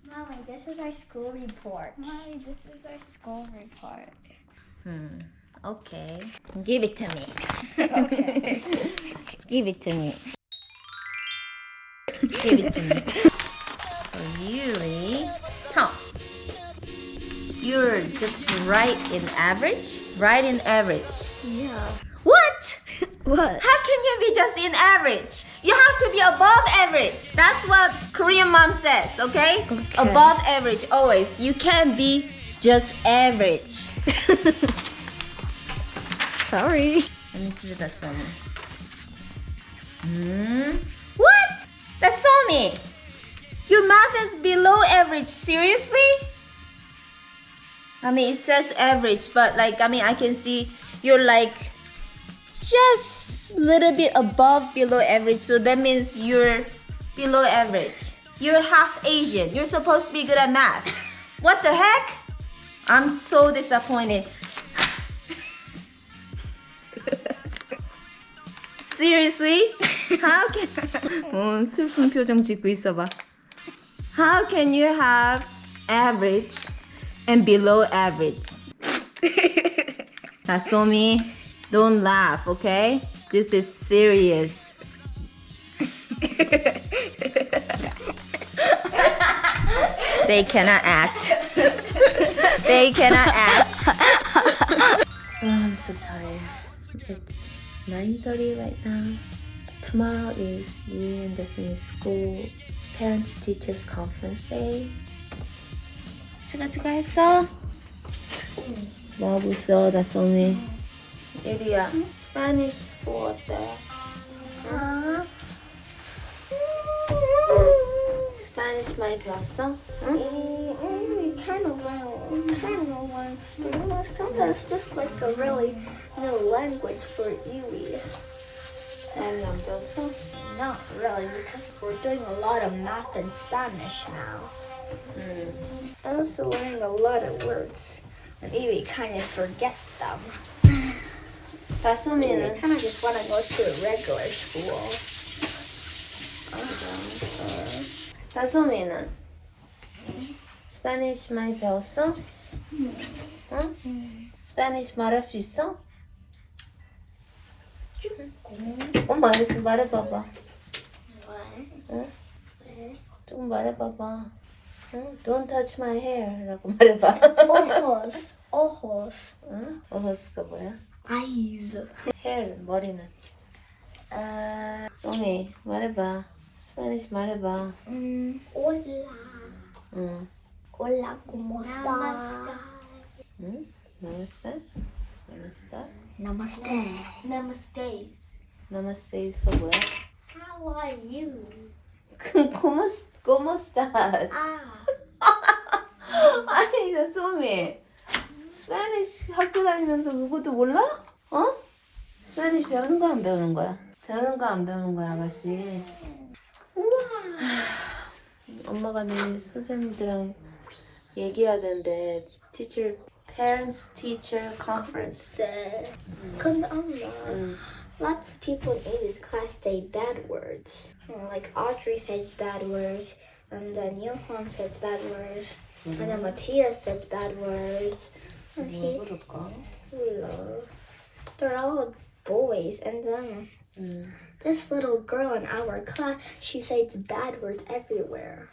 Mommy, this is our school report. Mommy, this is our school report. Okay. Give it to me. Okay. Give it to me. Give it to me. So Yuri, you're just right in average? Right in average. Yeah. What? What? How can you be just in average? You have to be above average. That's what Korean mom says, okay? Above average always. You can't be just average. Sorry. Let me see Dasomi. What? Dasomi! Your math is below average. Seriously? I mean, it says average, but I can see you're just a little bit above below average. So that means you're below average. You're half Asian. You're supposed to be good at math. What the heck? I'm so disappointed. Seriously? How can... 슬픈 표정 짓고 있어봐. How can you have average and below average? Dasomi, don't laugh, okay? This is serious. They cannot act. They cannot act. Oh, I'm so tired. It's 9:30 right now. Tomorrow is Yuri and Dasomi's school parents teachers conference day. 추가했어? 뭐 하고 있어, 다솜이? 유리야, Spanish school 어때? Spanish 많이 배웠어? 응? Kind of want Spanish. It's just like a really new language for Yuri. 많이 안 배웠어? Not really, because we're doing a lot of math in Spanish now. I'm also learning a lot of words, and Yuri kind of forgets them. I 다솜이는? kind of just want to go to a regular school. 다솜이는? 스페니쉬 많이 배웠어? 응? 스페니쉬 말할 수 있어? 조금 말해봐봐. 응? 조금 말해봐봐. 응? Don't touch my hair 라고 말해봐. Ojos. 응? 어허스가 뭐야? Eyes. hair, 머리는. 소미 말해봐. 스페니쉬 말해봐. Hola. 응. Hola, ¿cómo estás? 응? Namaste? Namaste? Namaste. Namaste. Namaste가 뭐야? How are you? ¿Cómo estás? 아니, 나 소미. 스페니쉬 학교 다니면서 그것도 몰라? 어? 스페니쉬 배우는 거야, 안 배우는 거야? 배우는 거 안 배우는 거야, 아가씨? 우와. 엄마가 내일 선생님들랑 얘기해야 되는데 Parents Teacher Conference. 근데 엄마, lots of people in Ava's class say bad words. Like Audrey says bad words, and then Johan says bad words, and then Matthias says bad words. And 뭐 그럴까? they're all boys, and then this little girl in our class, she says bad words everywhere.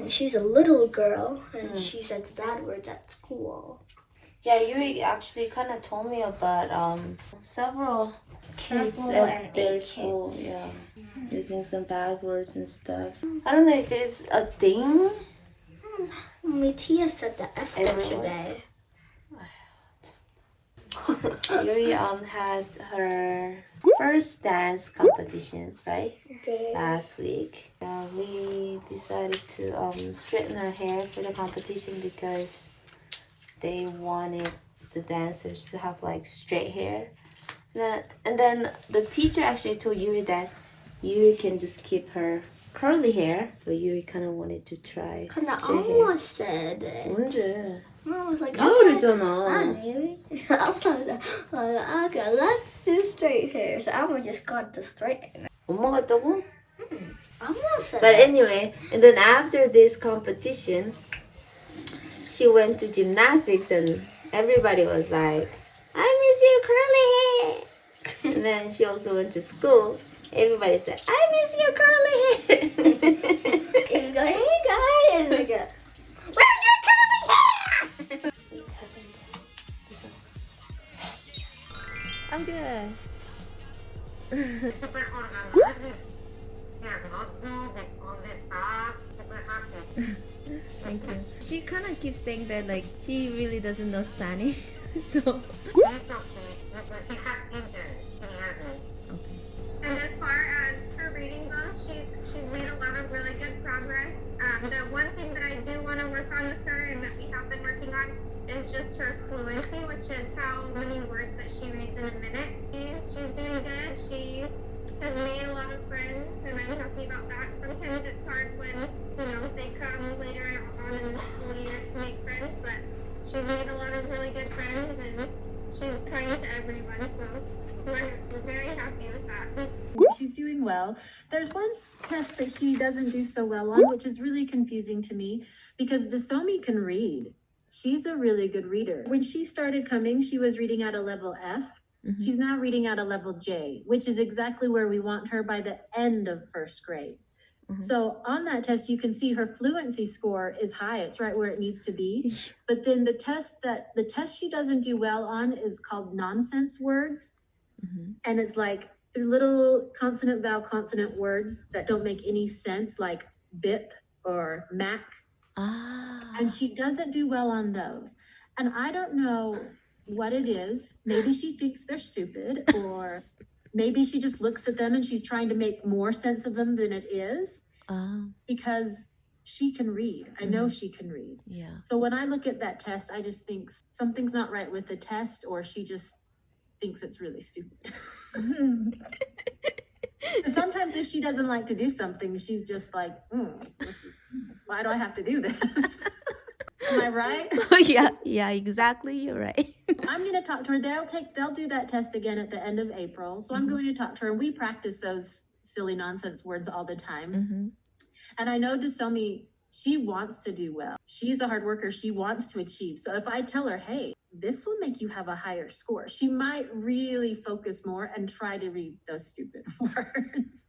She's a little girl, and she says bad words at school. Yeah, Yuri actually kind of told me about several kids at their school, using some bad words and stuff. I don't know if it's a thing. Matthias said the F word Everyone. today. Yuri had her first dance competitions, right? Last week. We decided to straighten her hair for the competition because they wanted the dancers to have straight hair. And then the teacher actually told Yuri that Yuri can just keep her curly hair. So Yuri kind of wanted to try Kind of straight hair. almost said it. 언제? I was like, 겨울이잖아. okay, let's do straight hair. So Alma just got the straight hair. 엄마 같다고? Almost. But anyway, and then after this competition, she went to gymnastics and everybody was like, I miss your curly hair. And then she also went to school. Everybody said, I miss your curly hair. And you go, hey guys. And they go, where's your curly hair? I'm good. Super organized. Her notebook with all this stuff. Super happy. Thank you. She kind of keeps saying that like she really doesn't know Spanish, so. She's okay because she has interest in learning. Okay. And as far as her reading goes, she's made a lot of really good progress. The one thing that I do want to work on with her and that we have been working on is just her fluency, which is how many words that she reads in a minute. She's doing good. She has made a lot of friends, and I'm happy about that. Sometimes it's hard when, they come later on in the school year to make friends, but she's made a lot of really good friends, and she's kind to everyone, so we're very happy with that. She's doing well. There's one test that she doesn't do so well on, which is really confusing to me because Dasomi can read. She's a really good reader. When she started coming, she was reading at a level F. Mhm. She's now reading at a level J, which is exactly where we want her by the end of first grade. Mhm. So on that test, you can see her fluency score is high. It's right where it needs to be. But then the test she doesn't do well on is called nonsense words. Mhm. And it's like they're little consonant, vowel, consonant words that don't make any sense, like bip or mac. Ah. And she doesn't do well on those. And I don't know what it is. Maybe she thinks they're stupid, or maybe she just looks at them and she's trying to make more sense of them than it is, because she can read. I know she can read. Yeah. So when I look at that test, I just think something's not right with the test, or she just thinks it's really stupid. Sometimes if she doesn't like to do something, she's just like, why do I have to do this? Am I right? yeah, exactly. You're right. I'm going to talk to her. They'll do that test again at the end of April. So I'm going to talk to her. We practice those silly nonsense words all the time. Mm-hmm. And I know Dasomi, she wants to do well. She's a hard worker. She wants to achieve. So if I tell her, hey, this will make you have a higher score, she might really focus more and try to read those stupid words.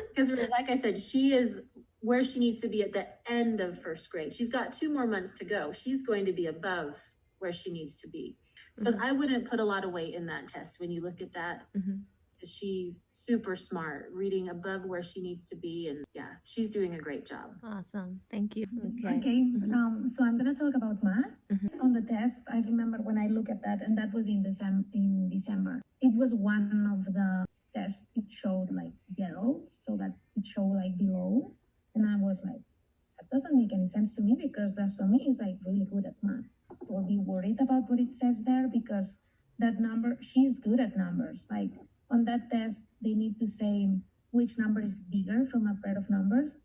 Because like I said, she is where she needs to be at the end of first grade. She's got 2 more months to go. She's going to be above where she needs to be. So I wouldn't put a lot of weight in that test when you look at that. Mm-hmm. She's super smart, reading above where she needs to be. And yeah, she's doing a great job. Awesome. Thank you. Okay. So I'm going to talk about math. Mhm. On the test, I remember when I look at that, and that was in December. It was one of the tests. It showed like yellow, so that it showed like below. And I was like, that doesn't make any sense to me, because Dasomi is like really good at math. Or be worried about what it says there, because that number, she's good at numbers. Like on that test, they need to say which number is bigger from a pair of numbers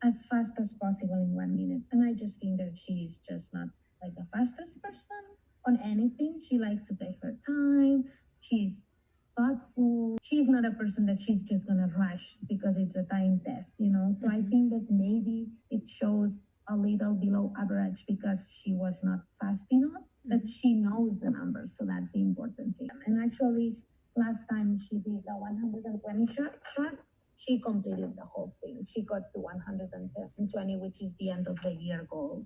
as fast as possible in 1 minute. And I just think that she's just not like the fastest person on anything. She likes to take her time. She's thoughtful. She's not a person that she's just gonna rush because it's a time test, So I think that maybe it shows a little below average because she was not fast enough, but she knows the numbers, so that's the important thing. And actually, last time she did the 120 shot, she completed the whole thing. She got to 120, which is the end of the year goal.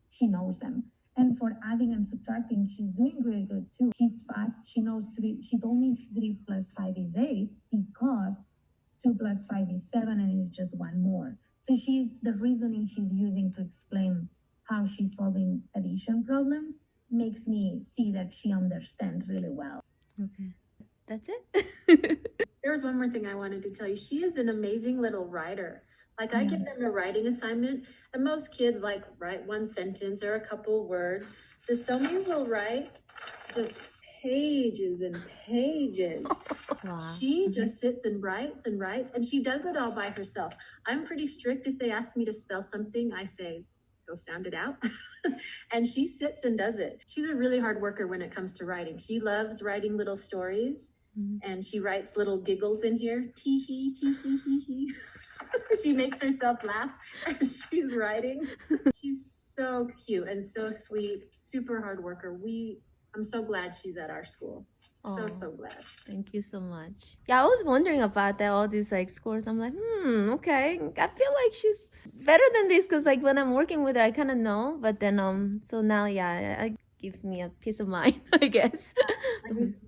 She knows them. And for adding and subtracting, she's doing really good too. She's fast. She knows 3. She told me 3 plus 5 is 8 because 2 plus 5 is 7 and it's just 1 more. So the reasoning she's using to explain how she's solving addition problems makes me see that she understands really well. Okay. That's it? There's one more thing I wanted to tell you. She is an amazing little writer. Like I give them a writing assignment, and most kids write 1 sentence or a couple words. Dasomi will write just pages and pages. Wow. She just sits and writes, and she does it all by herself. I'm pretty strict. If they ask me to spell something, I say, go sound it out. And she sits and does it. She's a really hard worker when it comes to writing. She loves writing little stories. And she writes little giggles in here. Tee hee, tee hee hee hee. She makes herself laugh as she's writing. She's so cute and so sweet, super hard worker. I'm so glad she's at our school. So glad. Thank you so much. Yeah, I was wondering about that, all these like scores. I'm like, okay. I feel like she's better than this because like when I'm working with her, I kind of know. But then so now, yeah, it gives me a peace of mind, I guess.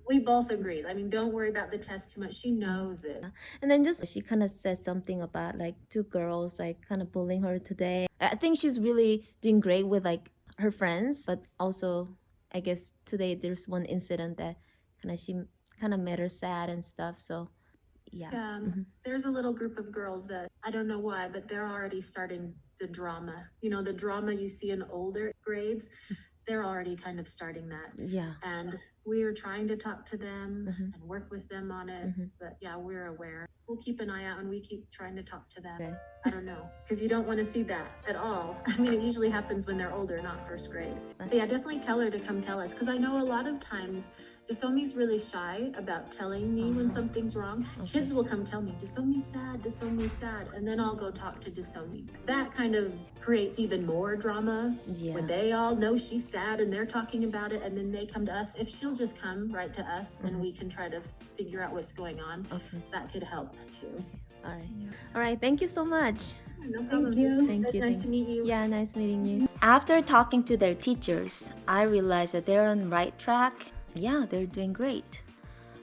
We both agreed. I mean, don't worry about the test too much. She knows it. And then just she kind of said something about like two girls like kind of bullying her today. I think she's really doing great with like her friends, but also I guess today there's one incident that she kind of made her sad and stuff. So yeah. There's a little group of girls that I don't know why, but they're already starting the drama. You know, the drama you see in older grades, they're already kind of starting that. Yeah. And we are trying to talk to them and work with them on it. But yeah, we're aware. We'll keep an eye out and we keep trying to talk to them. Okay. I don't know, because you don't want to see that at all. I mean, it usually happens when they're older, not first grade. But yeah, definitely tell her to come tell us, because I know a lot of times Dasomi's really shy about telling me when something's wrong. Okay. Kids will come tell me, Dasomi's sad, and then I'll go talk to Dasomi. That kind of creates even more drama when they all know she's sad and they're talking about it, and then they come to us. If she'll just come right to us and we can try to figure out what's going on, that could help too. All right. Thank you so much. No problem. Thank you. Nice to meet you. Yeah, nice meeting you. After talking to their teachers, I realized that they're on the right track. Yeah, they're doing great.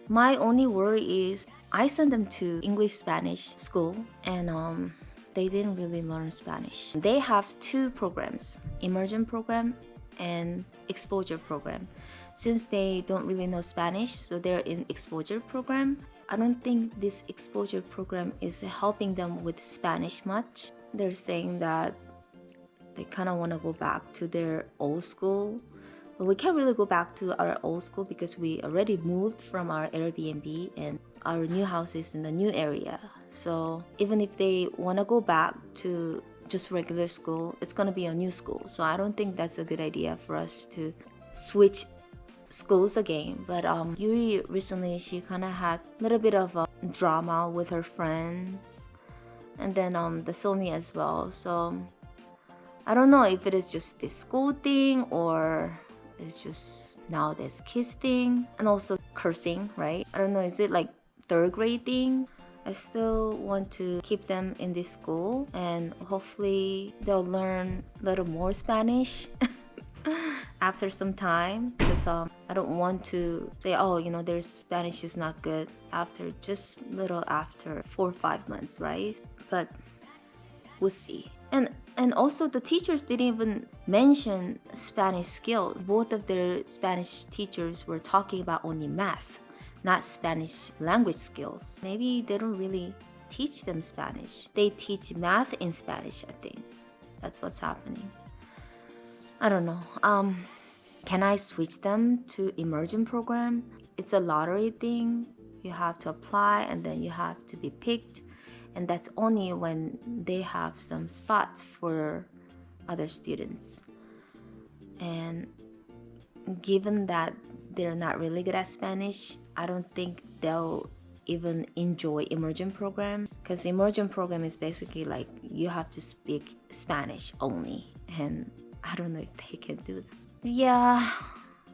My only worry is I sent them to English-Spanish school and they didn't really learn Spanish. They have two programs, immersion program and exposure program. Since they don't really know Spanish, so they're in exposure program. I don't think this exposure program is helping them with Spanish much. They're saying that they kind of want to go back to their old school. But we can't really go back to our old school because we already moved from our Airbnb and our new house is in the new area. So even if they want to go back to just regular school, it's going to be a new school. So I don't think that's a good idea for us to switch schools again. But Yuri recently, she kind of had a little bit of a drama with her friends, and then Dasomi as well. So I don't know if it is just this school thing or it's just now this kids thing, and also cursing, right? I don't know, is it like third grade thing? I still want to keep them in this school and hopefully they'll learn a little more Spanish after some time, because I don't want to say, oh, you know, their Spanish is not good after 4 or 5 months, right? But we'll see. And also the teachers didn't even mention Spanish skills. Both of their Spanish teachers were talking about only math, not Spanish language skills. Maybe they don't really teach them Spanish. They teach math in Spanish, I think. That's what's happening. I don't know. Can I switch them to immersion program? It's a lottery thing. You have to apply and then you have to be picked. And that's only when they have some spots for other students. And given that they're not really good at Spanish, I don't think they'll even enjoy immersion program, because immersion program is basically like you have to speak Spanish only, and I don't know if they can do that. Yeah,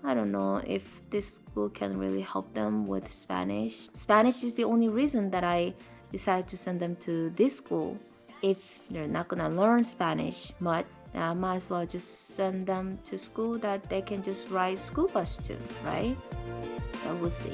I don't know if this school can really help them with Spanish. Spanish is the only reason that I decided to send them to this school. If they're not gonna learn Spanish much, I might as well just send them to school that they can just ride school bus to, right? Yeah, we'll see.